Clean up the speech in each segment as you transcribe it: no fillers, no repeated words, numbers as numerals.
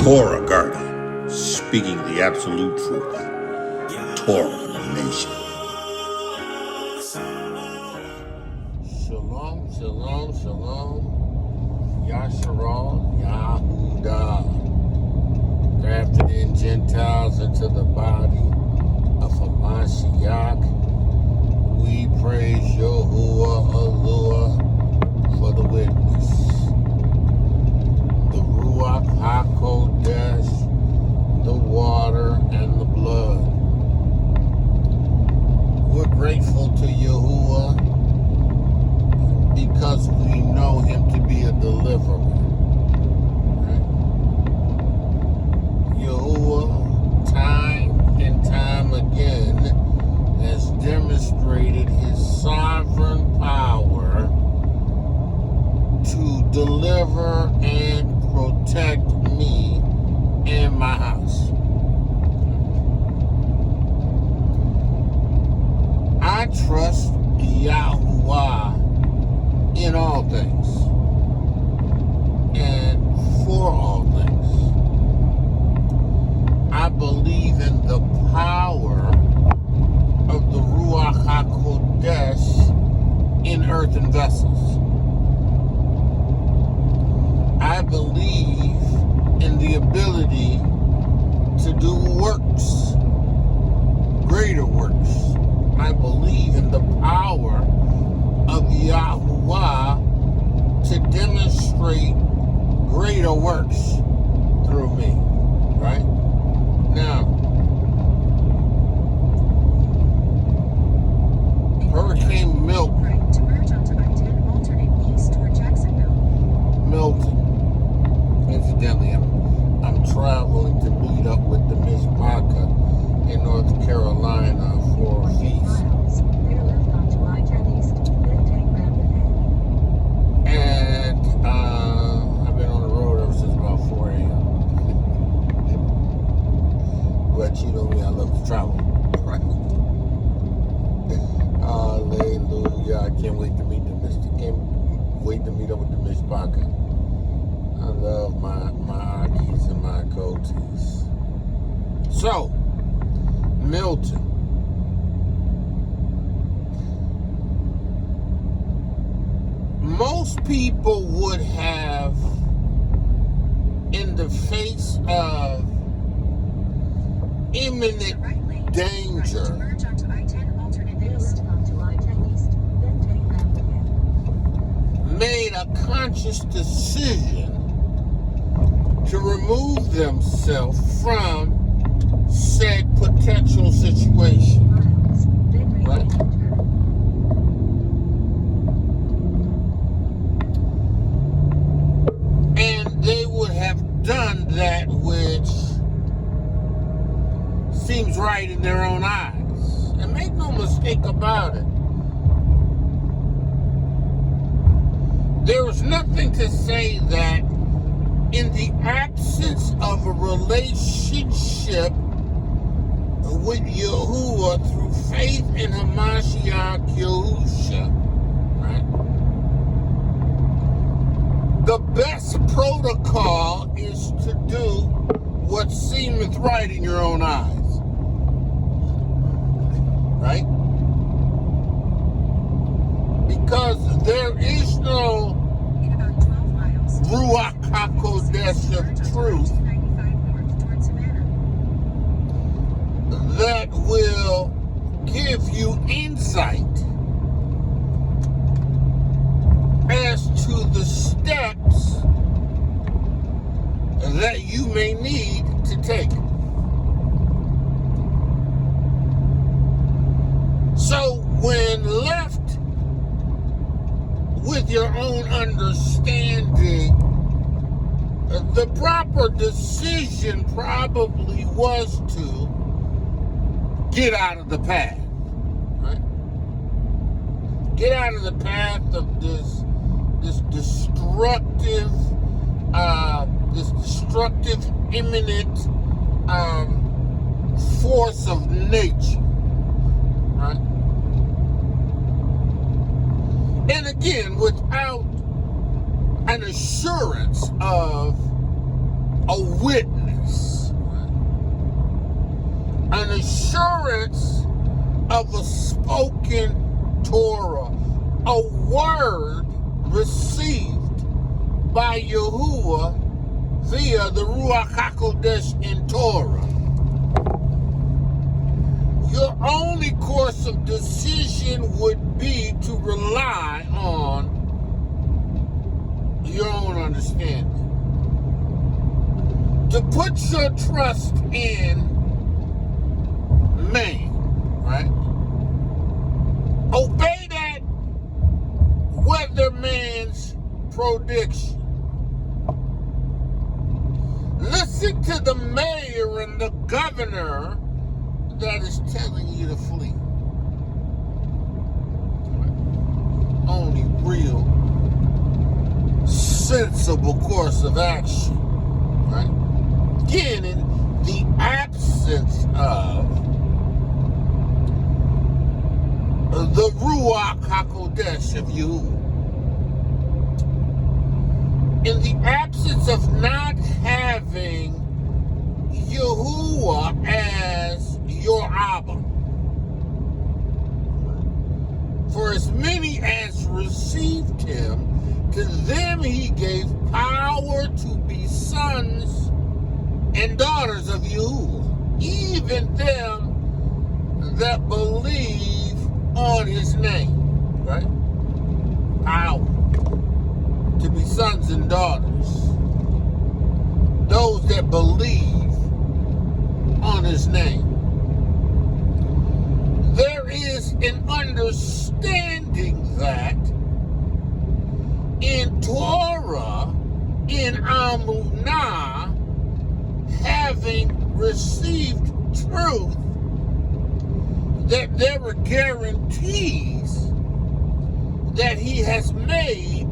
Torah Garden, speaking the absolute truth. Torah Nation. Shalom, shalom, shalom. Yasharal, Yahudah. Grafted in Gentiles into the body of Hamashiach. We praise Yahuah Allah for the witness. The Ruach HaKodesh, the water and the blood. We're grateful to Yahuah because we know him to be a deliverer. Right? Yahuah, time and time again, has demonstrated his sovereign power to deliver and protect me and my house. I trust Yahuah in all things and for all things. I believe in the power of the Ruach HaKodesh in earthen vessels. I believe in the ability to do works, greater works. I believe in the power of Yahuah to demonstrate greater works through me, right? Now, Hurricane Milton. Right to merge onto I-10 alternate east toward Jacksonville. Milton. Incidentally, I'm traveling to meet up with the Miss Baca in North Carolina for a feast. Clear left onto I-10 east, then take round ahead. And I've been on the road ever since about 4 a.m. But you know me, I love to travel. Right? Hallelujah. I can't wait to meet up with the Miss Baca. I love my Akis and my Kotis. So, Milton. Most people would have, in the face of imminent danger, Right to merge onto I-10 alternate east. Onto I-10 east, then take round ahead. made a conscious decision to remove themselves from said potential situation. Miles, then Right. right turn. And they would have done that which seems right in their own eyes. And make no mistake about it. There is nothing to say that in the absence of a relationship with Yahuah through faith in Hamashiach Yahusha, right? The best protocol is to do what seemeth right in your own eyes, right? Because there is no In about 12 miles. Ruach HaKodesh of truth 95 north toward Savannah. that will give you insight as to the steps that you may need to take. So when left with your own understanding, the proper decision probably was to get out of the path, right? Get out of the path of this destructive, imminent force of nature, right? And again, without an assurance of a witness, an assurance of a spoken Torah, a word received by Yahuah via the Ruach HaKodesh in Torah. Your only course of decision would be to rely on your own understanding. To put your trust in man, right? Obey that weatherman's prediction. Listen to the mayor and the governor that is telling you to flee. Only real, sensible course of action, right? Again, in the absence of the Ruach HaKodesh of you, in the absence of not having Yahuah as your Abba. For as many as received him, to them he gave power to be sons and daughters of Yahuah, even them that believe on his name, right? Power to be sons and daughters. Those that believe on his name. There is an understanding that in Torah, in Amunah, having received truth, that there are guarantees that he has made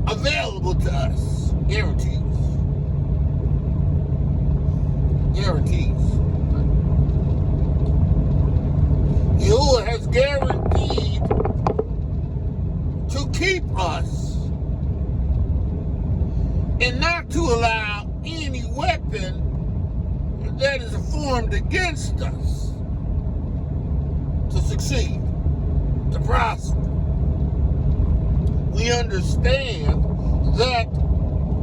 available to us. Guarantees. Guarantees. Yahuah has guaranteed to keep us and not to allow any weapon that is formed against us to succeed, to prosper. We understand that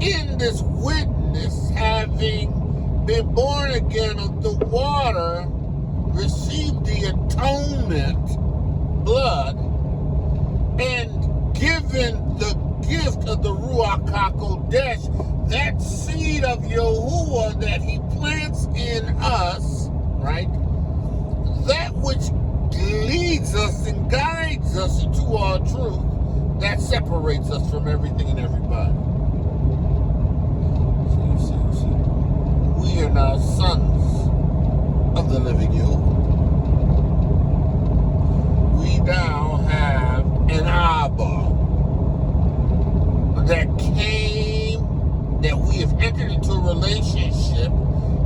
in this witness, having been born again of the water, received the atonement blood, and given the gift of the Ruach HaKodesh, that seed of Yahuah that he plants in us, right? That which leads us and guides us into all truth, that separates us from everything and everybody. See. We are now sons of the living Yahuah. We now have an Abba that came, that we have entered into a relationship,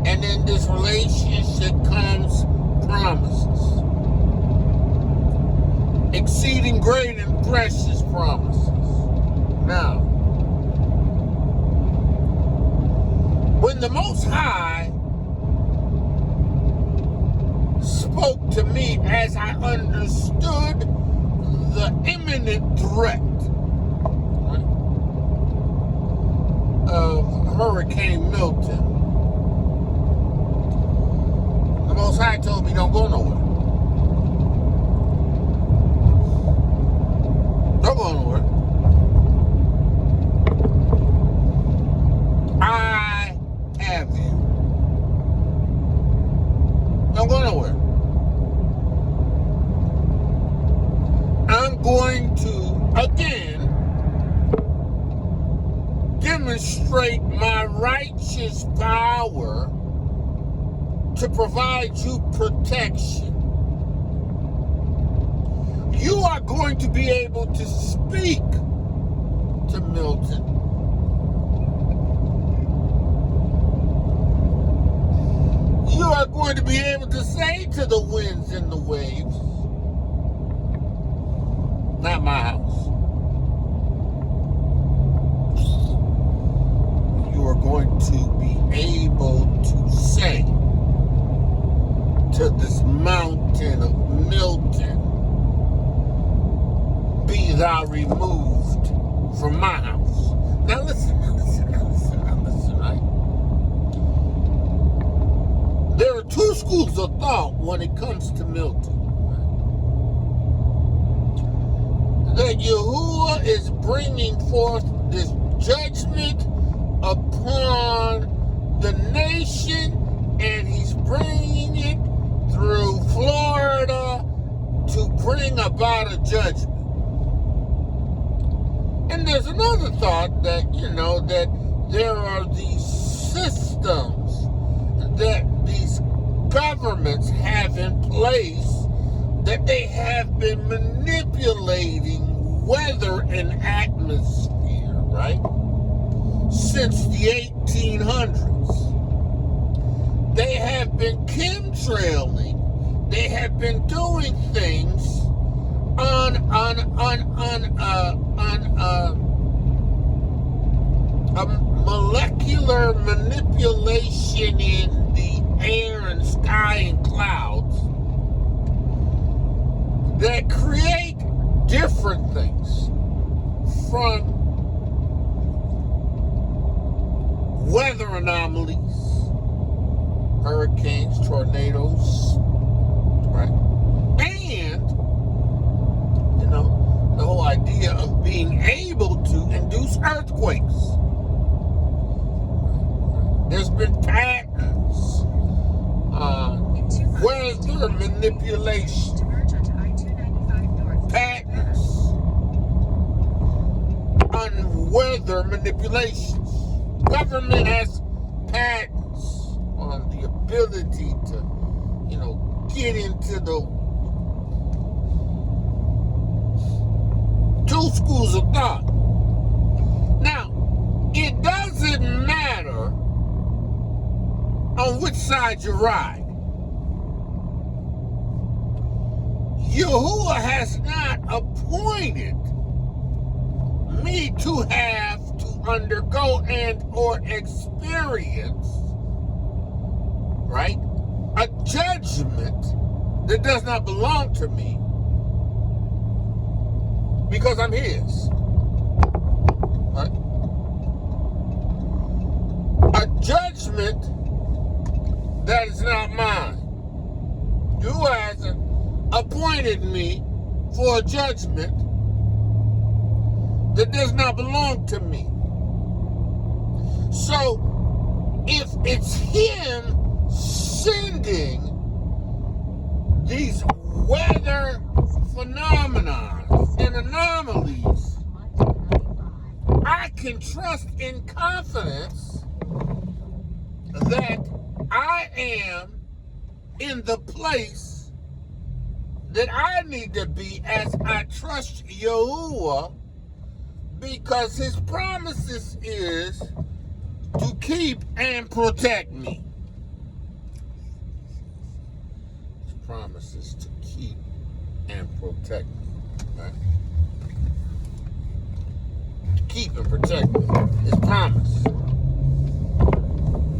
and in this relationship comes promises. Exceeding great and precious promises. Now, when the Most High spoke to me as I understood the imminent threat of Hurricane Milton, the Most High told me, don't go nowhere. Don't go nowhere. I have you. Don't go nowhere. I'm going to, again, demonstrate my righteous power to provide you protection. You are going to be able to speak to Milton. You are going to be able to say to the winds and the waves, not my house. going to be able to say to this mountain of Milton, be thou removed from my house. Now listen, right? There are two schools of thought when it comes to Milton. That Yahuah is bringing forth this judgment upon the nation, and he's bringing it through Florida to bring about a judgment. And there's another thought that, that there are these systems that these governments have in place that they have been manipulating weather and atmosphere, right? Since the 1800s. They have been chemtrailing. They have been doing things on a molecular manipulation in the air and sky and clouds that create different things, from weather anomalies, hurricanes, tornadoes, right? And, the whole idea of being able to induce earthquakes. There's been patents on weather manipulation. Patents on weather manipulations. Government has patents on the ability to, get into the two schools of thought. Now, it doesn't matter on which side you ride. Yahuah has not appointed me to have to undergo and or experience, right, a judgment that does not belong to me, because I'm his, right? A judgment that is not mine. Yahuah hasn't appointed me for a judgment that does not belong to me. So, if it's him sending these weather phenomena and anomalies, I can trust in confidence that I am in the place that I need to be, as I trust Yahuah, because his promises is to keep and protect me. His promises to keep and protect me, right? To keep and protect me. His promise.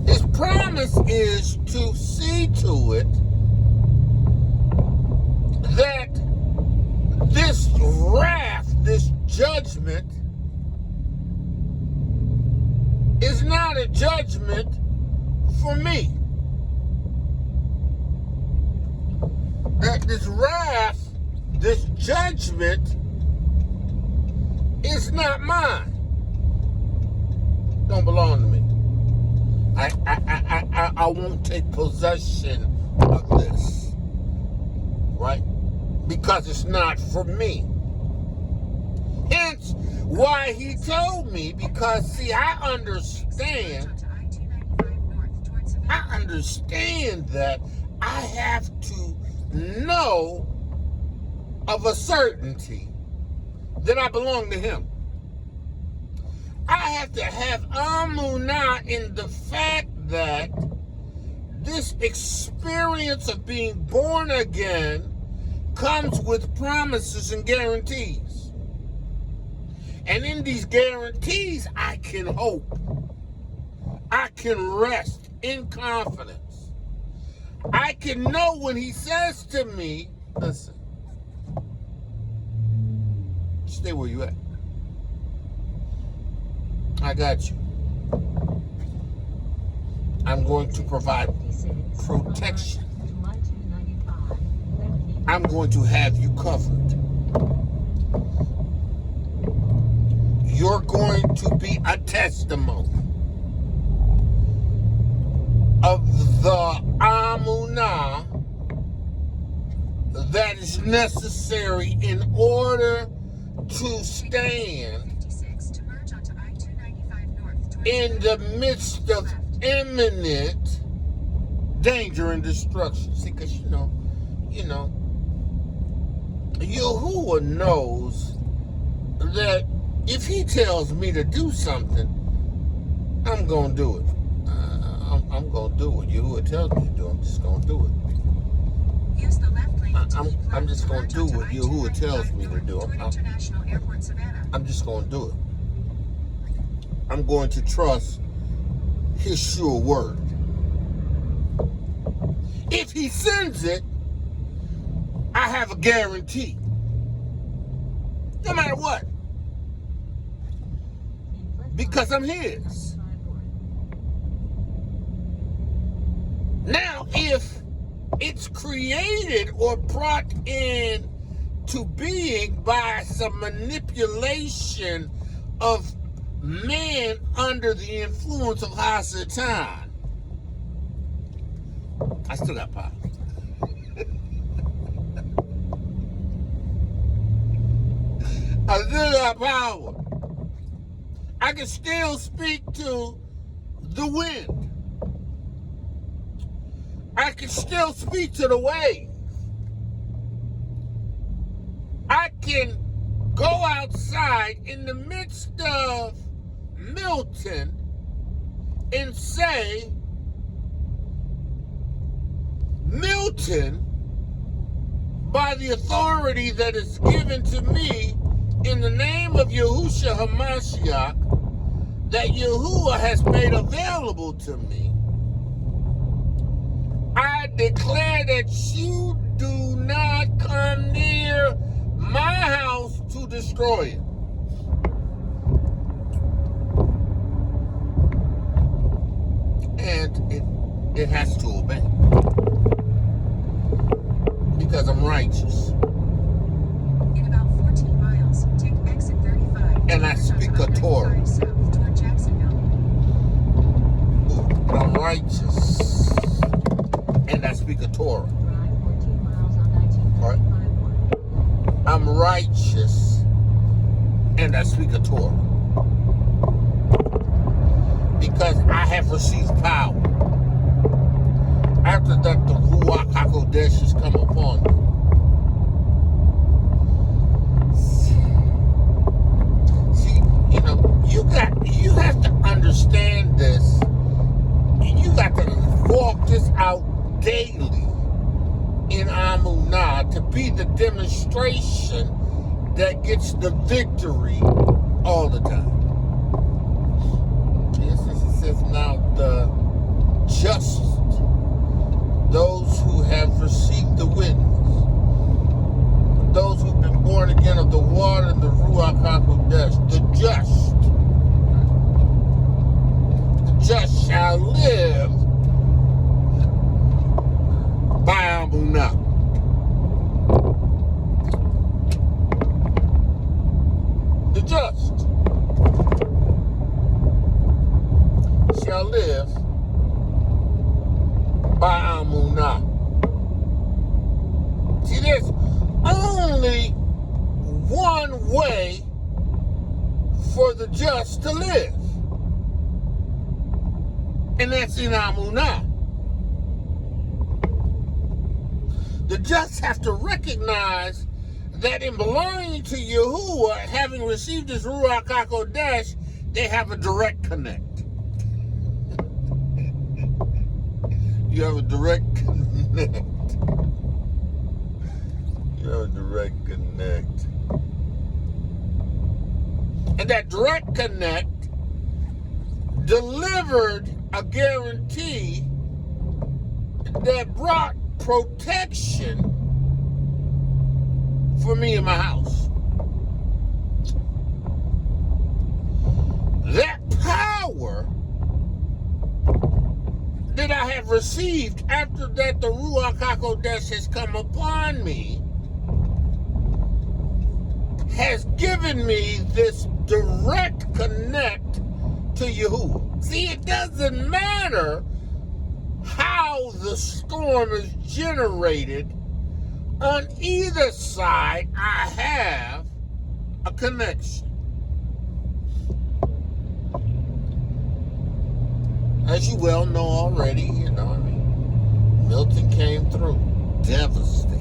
His promise is to see to it that this wrath, this judgment, is not a judgment for me. That this wrath, this judgment, is not mine. Don't belong to me. I won't take possession of this, right? Because it's not for me. Hence, why he told me, because see, I understand that I have to know of a certainty that I belong to him. I have to have amunah in the fact that this experience of being born again comes with promises and guarantees. And in these guarantees, I can hope. I can rest in confidence. I can know when he says to me, listen, stay where you at. I got you. I'm going to provide protection. I'm going to have you covered. You're going to be a testimony of the Amunah that is necessary in order to stand in the midst of imminent danger and destruction. See, because you know, Yahuah knows that if he tells me to do something, I'm going to do it. I'm going to do what Yahuah tells me to do. I'm just going to do it. Use the left lane I'm just going to do what Yahuah tells me to do. I'm just going to do it. I'm going to trust his sure word. If he sends it, I have a guarantee. No matter what. Because I'm his. Now, if it's created or brought in to being by some manipulation of man under the influence of Hasatan, I still got power. I still got power. I can still speak to the wind. I can still speak to the wave. I can go outside in the midst of Milton and say, Milton, by the authority that is given to me in the name of Yahushua HaMashiach, that Yahuah has made available to me, I declare that you do not come near my house to destroy it. And it has to obey. Because I'm righteous. In about 14 miles, take exit 35. And I speak a Torah. South toward Jacksonville. I'm righteous. And I speak a Torah. Drive 14 miles on 1935. I'm righteous. And I speak a Torah. Because I have received power. After that, the Ruach HaKodesh has come upon me. See, you have to understand this. You got to walk this out daily in Amunah to be the demonstration that gets the victory all the time. Yes, it says now the just, those who have received the witness, those who've been born again of the water and the Ruach HaKodesh, the just shall live by Amunah. The just shall live by Amunah. See, there's only one way for the just to live, and that's in Amunah. The just have to recognize that in belonging to Yahuah, having received his Ruach HaKodesh, they have a direct connect. You have a direct connect. You have a direct connect. And that direct connect delivered a guarantee that brought protection for me in my house. That power that I have received after that the Ruach HaKodesh has come upon me has given me this direct connect to Yahuah. See, it doesn't matter how the storm is generated. On either side, I have a connection. As you well know already, Milton came through, devastated.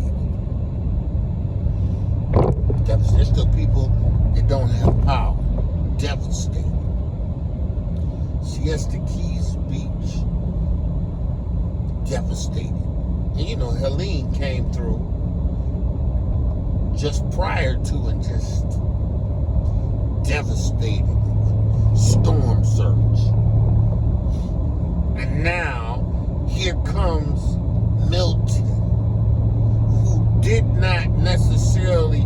There's still people that don't have power, devastated. Siesta Keys Beach, devastated. And Helene came through just prior to and just devastated with storm surge. And now, here comes Milton, who did not necessarily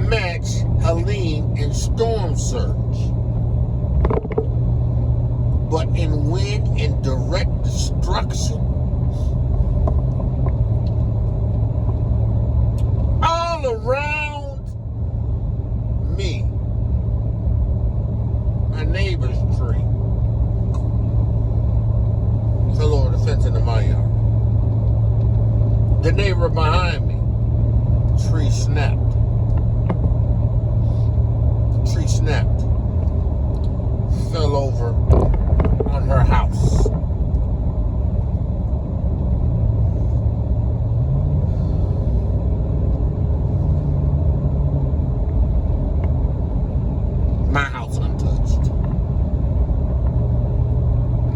match Helene in storm surge, but in wind and direct destruction. All around me, my neighbor's tree fell over the fence into my yard. The neighbor behind me, tree snapped. The tree snapped. Fell over on her house. My house untouched.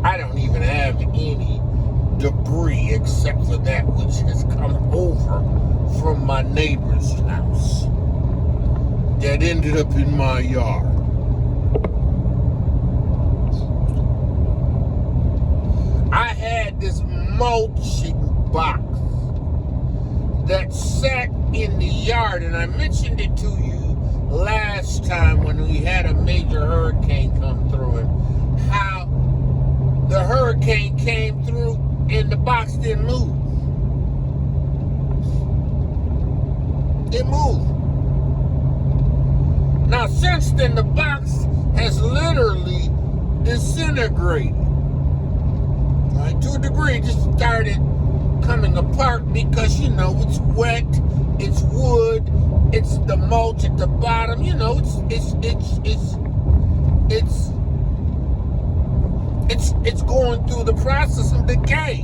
I don't even have any debris except for that which has come over from my neighbor's house that ended up in my yard. I had this mulching box that sat in the yard, and I mentioned it to you last time when we had a major hurricane come through, and how the hurricane came through and the box didn't move. It moved. Now, since then, the box has literally disintegrated. Right? To a degree, it just started coming apart because, it's wet, it's wood, it's the mulch at the bottom, it's going through the process of decay.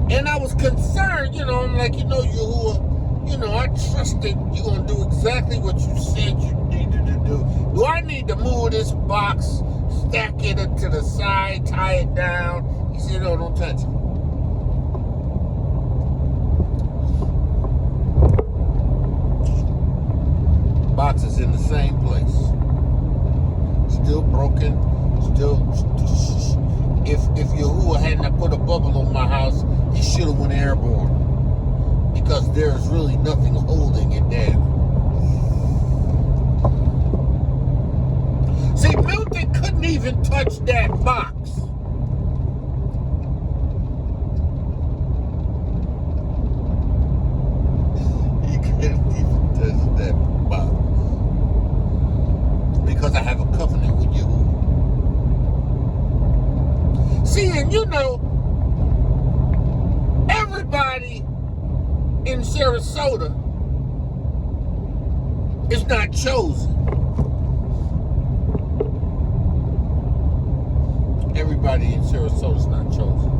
And I was concerned, I'm like, Yahuah, I trusted you're going to do exactly what you said you needed to do. Do I need to move this box, stack it to the side, tie it down? He said, no, don't touch it. Box is in the same place. Still broken. If Yahuah hadn't put a bubble on my house, he should have went airborne. Because there's really nothing holding it down. See, Milton couldn't even touch that box. He couldn't even touch that box. Because I have a covenant with Yahuah. See, and everybody in Sarasota is not chosen. Everybody in Sarasota is not chosen.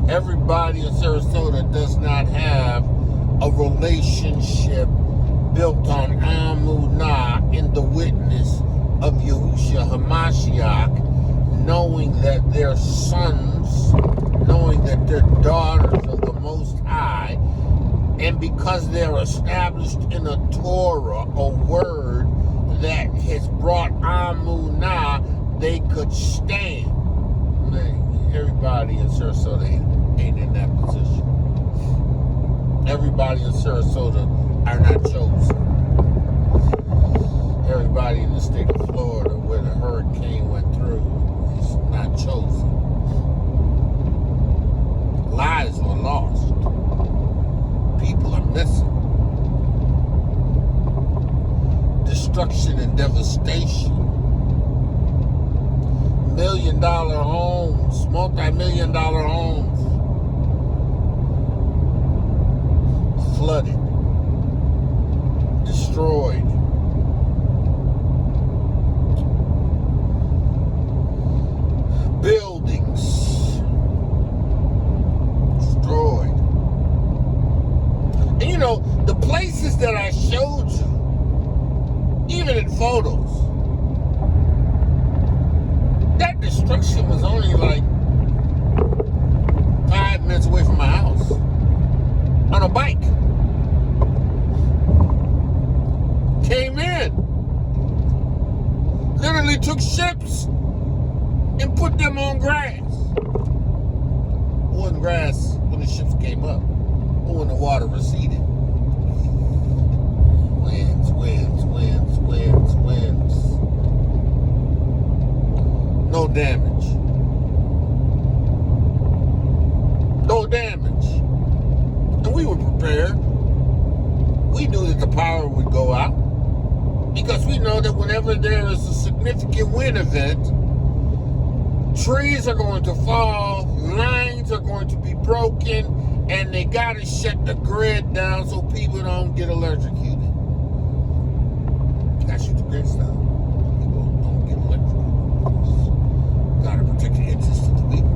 Everybody in Sarasota does not have a relationship built on Amunah in the witness of Yahushua HaMashiach, knowing that they're sons, knowing that they're daughters of the Most High, and because they're established in a Torah, a word that has brought Amunah they could stand. Everybody in Sarasota ain't in that position. Everybody in Sarasota are not chosen. Everybody in the state of Florida where the hurricane went through is not chosen. Lives were lost. People are missing. Destruction and devastation. $1 million homes, multi-million-dollar homes flooded, destroyed. Buildings destroyed. And you know, the places that I showed you, even in photos, that destruction was only like 5 minutes away from my house on a bike. Came in, literally took ships and put them on grass. It wasn't grass when the ships came up, or when the water receded. Winds, winds, winds, winds, winds. No damage. No damage. And we were prepared. We knew that the power would go out, because we know that whenever there is a significant wind event, trees are going to fall, lines are going to be broken, and they got to shut the grid down so people don't get electrocuted. You got to shoot the grid down. People don't get electrocuted. You got to protect the interests of the people.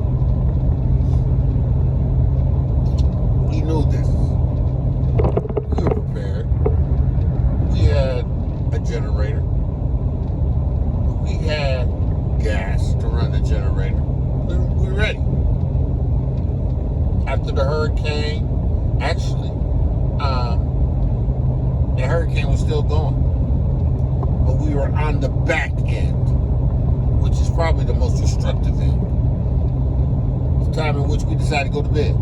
We knew this. We were prepared. We had a generator. We had gas to run the generator. We're ready. After the hurricane, actually, the hurricane was still going, but we were on the back end, which is probably the most destructive end. It's the time in which we decided to go to bed.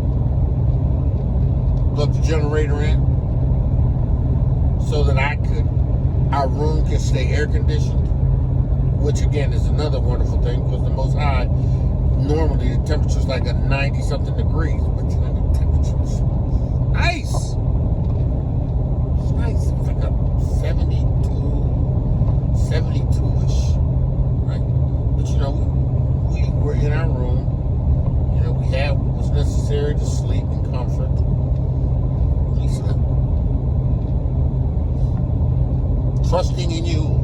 Plug the generator in so that our room could stay air conditioned, which again is another wonderful thing, because the Most High, normally the temperature's like a 90-something degrees, but you know, the temperature's nice. It's nice. It's like a 72-ish, right? But you know, we were in our room. You know, we had what was necessary to sleep in comfort. We slept. Trusting in you.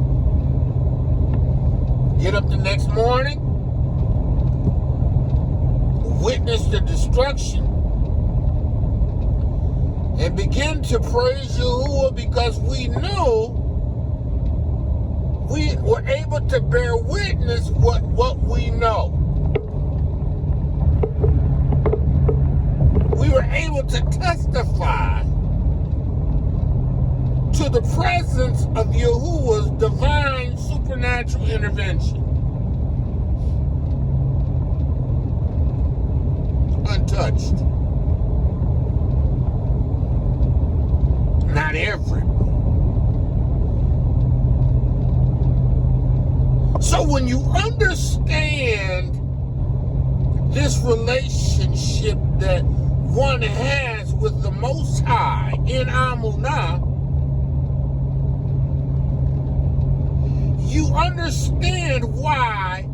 Get up the next morning, witness the destruction, and begin to praise Yahuah, because we knew we were able to bear witness what we know. We were able to testify to the presence of Yahuwah's divine supernatural intervention. Untouched. Not everyone. So when you understand this relationship that one has with the Most High in Amunah, you understand why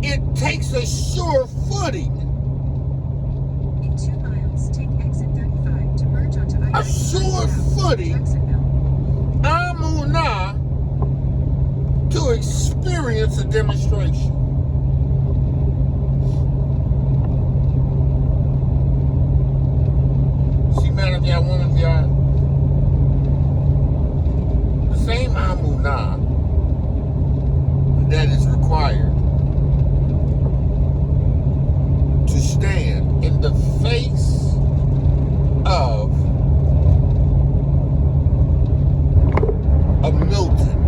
it takes a sure footing. In 2 miles, take exit 35 to merge onto I-95 A sure footing, Amunah, to experience a demonstration. See, man of Yah, woman of Yah, the same Amunah that is required to stand in the face of a Milton,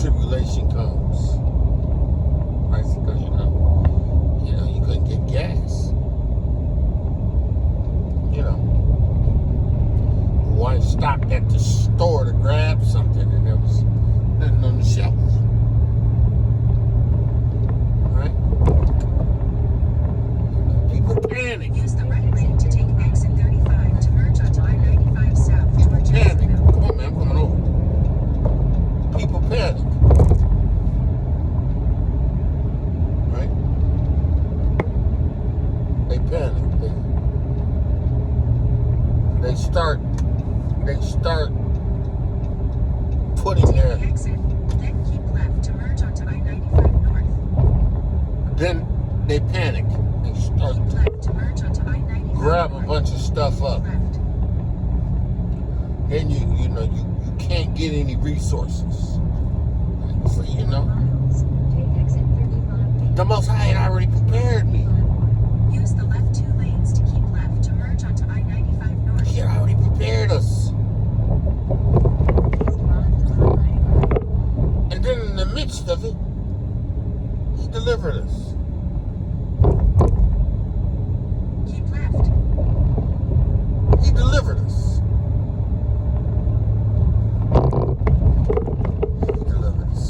tribulation comes. Right? Because you couldn't get gas. Wife stopped at the store to grab something and there was nothing on the shelf. Right? People panic. Use the right lane to take exit 35 to merge onto I-95 South toward Panic. Jacksonville. Come on, man, I'm coming over. People panic. Right? They panic. They start putting their Exit, then keep left to merge onto I-95 North. then they panic. They start Keep left to merge onto I-95 grab a North. bunch of stuff up. Left. Then you can't get any resources. So Miles. Take exit 35. the Most High had already prepared me. Use the left 2 lanes to keep left to merge onto I-95 North. He had already prepared us. And then in the midst of it, He delivered us. Keep left. He delivered us. He delivered us.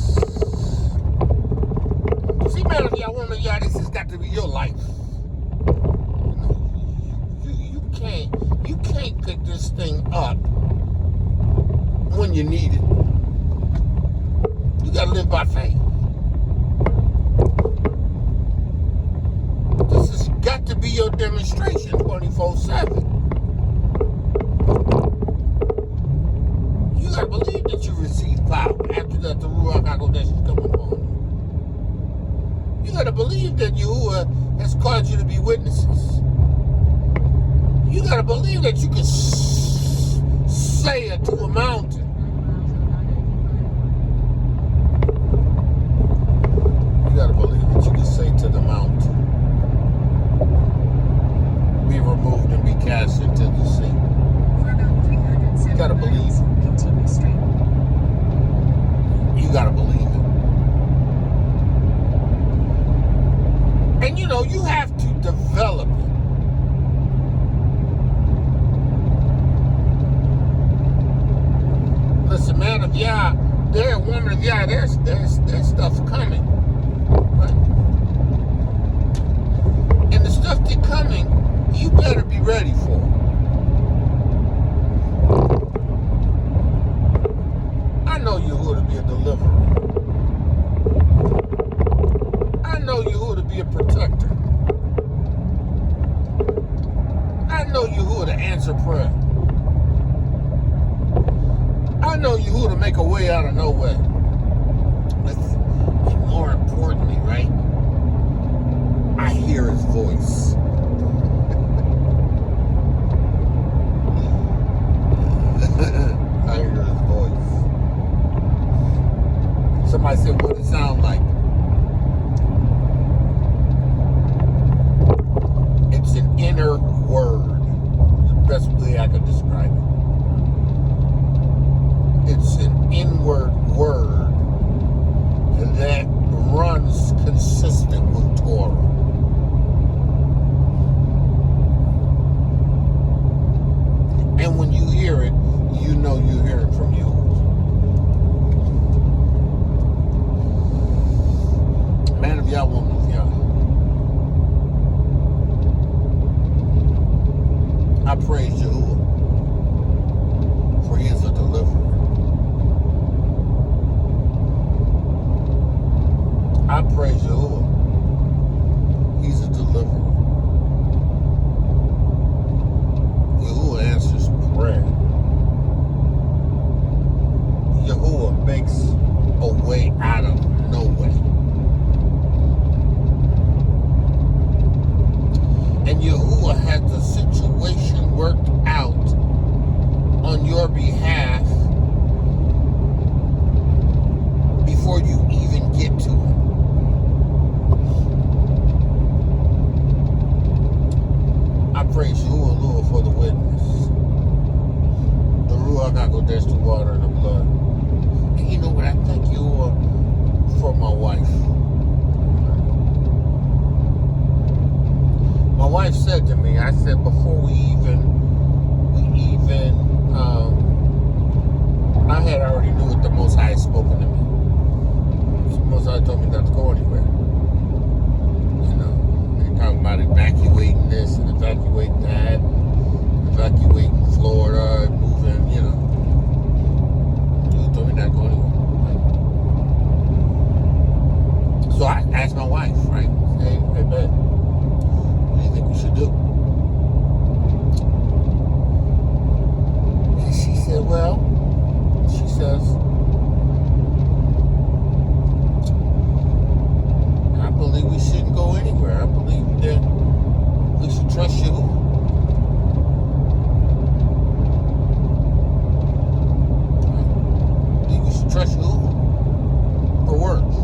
See, man, if y'all want to, y'all, this has got to be your life. You can't pick this thing up when you need it. You gotta live by faith. This has got to be your demonstration 24/7. You gotta believe that you receive power after that the Ruach HaKodesh is coming upon you. You gotta believe that Yahuah has called you to be witnesses. You gotta believe that you can say it to a mountain. You gotta believe that you can say to the mountain, be removed and be cast into the sea. For about 307 You gotta believe miles, it. continue straight. You gotta believe it. And you have to develop it. Listen, man of Yah, woman of Yah, there's stuff coming. Right? And the stuff that's coming, you better be ready for it. I know Yahuah to be a deliverer. I know Yahuah to be a protector. I know Yahuah to answer prayer. I know Yahuah to make a way out of no way. And more importantly, right? I hear His voice. I hear His voice. Somebody said, what it sound like? It's an inner word. The best way I could describe it. It's an inward word that runs consistent with Torah. And when you hear it, you know you hear it from you. Man of Yah, woman of Yah. I praise Yahuah, for He is a deliverer. I praise Yahuah. He's a deliverer. Yahuah answers prayer. Yahuah makes a way out of no way. And Yahuah has the situation worked out on your behalf before you even get to it. I praise Yahuah, Lord, for the witness. The Ruach HaKodesh, the water and the blood. And you know what I thank Yahuah said, before we even, I had already knew what the Most High had spoken to me. The Most High told me not to go anywhere. You know, they talking about evacuating this and evacuating that, evacuating Florida and moving, you know. He told me not to go anywhere. So I asked my wife, right? Hey, babe, what do you think we should do? And she said, well, she says, I believe we shouldn't go anywhere. I believe that we should trust Yahuah. I believe we should trust Yahuah. Her words.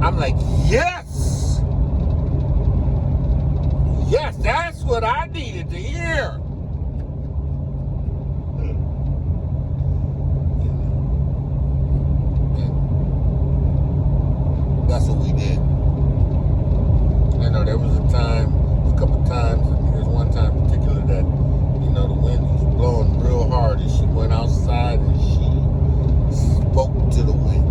I'm like, yes! Yes, that's what I needed to hear. That's what we did. I know there was a couple times, there's one time in particular that, you know, the wind was blowing real hard and she went outside and she spoke to the wind.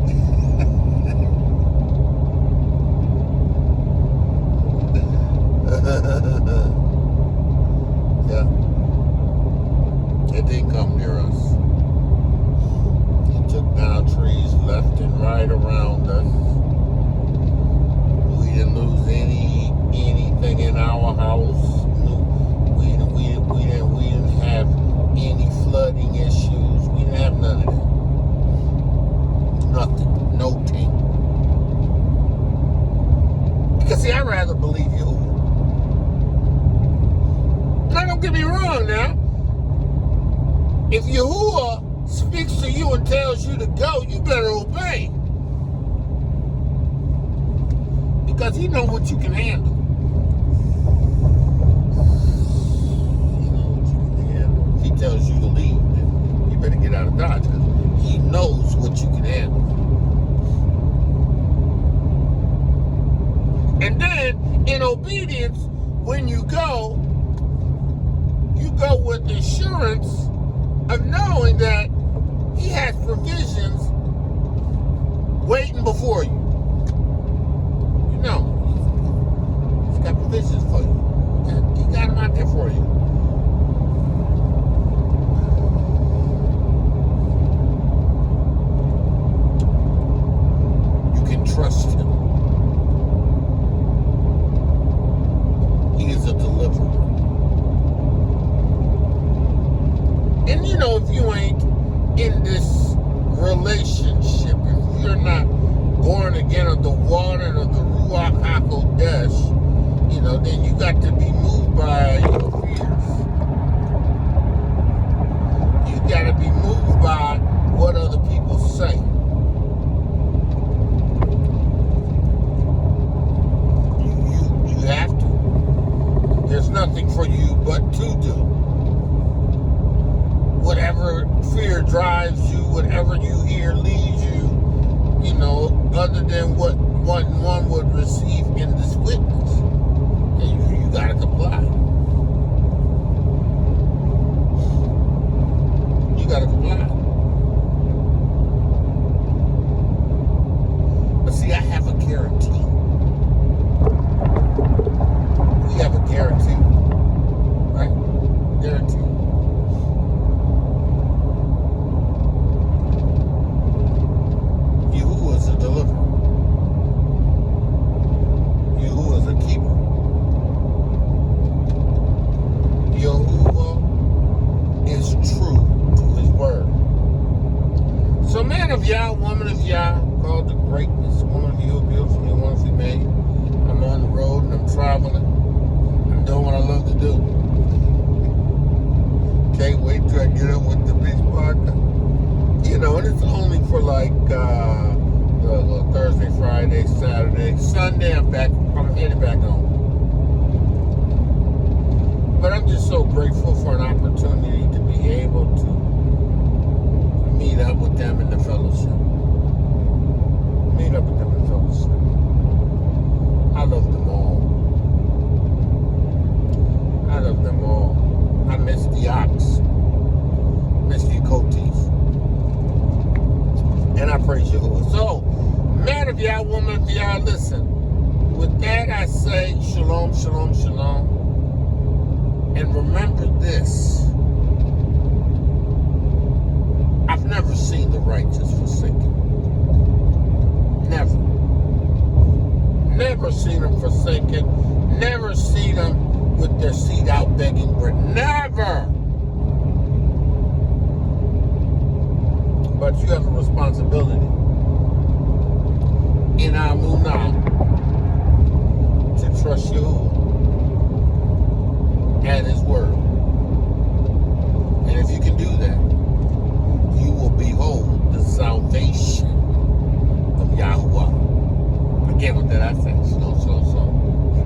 Yeah. It didn't come near us. He took down trees left and right around us. We didn't lose anything in our house. We didn't have any flooding issues. We didn't have none of that. Nothing. No thing. Because see, I'd rather believe Yahuah. Now, don't get me wrong now. If Yahuah speaks to you and tells you to go, you better obey. Because he knows what you can handle. He knows what you can handle. If he tells you to leave, then you better get out of Dodge. Because he knows what you can handle. And then, in obedience, when you go with assurance of knowing that he has provisions waiting before you. You know, he's got provisions for you. He got them out there for you. You can trust him. He is a deliverer. And you know, if you ain't in this relationship, if you're not born again of the water and of the Ruach HaKodesh, you know, then you got to be moved by your fears. You got to be moved by what other people say. You have to. There's nothing for you but to do. Whatever fear drives you, whatever you hear leads you, you know, other than what one would receive in this witness. And you got to comply. You got to comply. But see, I have a guarantee. We have a guarantee. Right? Guarantee. Yahuah is a deliverer. Yahuah is a keeper. Yahuah is true to his word. So man of Yah, woman of Yah, called to greatness, woman of Yahuah, beautifully and wonderfully made. I'm on the road and I'm traveling. I'm doing what I love to do. Can't wait till I get up with the beach partner. You know, and it's only for like Thursday, Friday, Saturday, Sunday. I'm headed back home. But I'm just so grateful for an opportunity to be able to meet up with them in the fellowship. Meet up with them in fellowship. I love them all. y'all, listen. With that, I say shalom, shalom, shalom. And remember this. I've never seen the righteous forsaken. Never. Never seen them forsaken. Never seen them with their seed out begging bread. Never. But you have a responsibility in Amunah to trust Yahuah and His Word. And if you can do that, you will behold the salvation of Yahuah. Again, with that I say, shalom, shalom, shalom. Be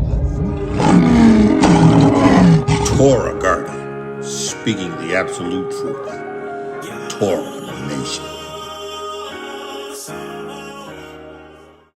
blessed. Torah Garden, speaking the absolute truth. Torah Nation.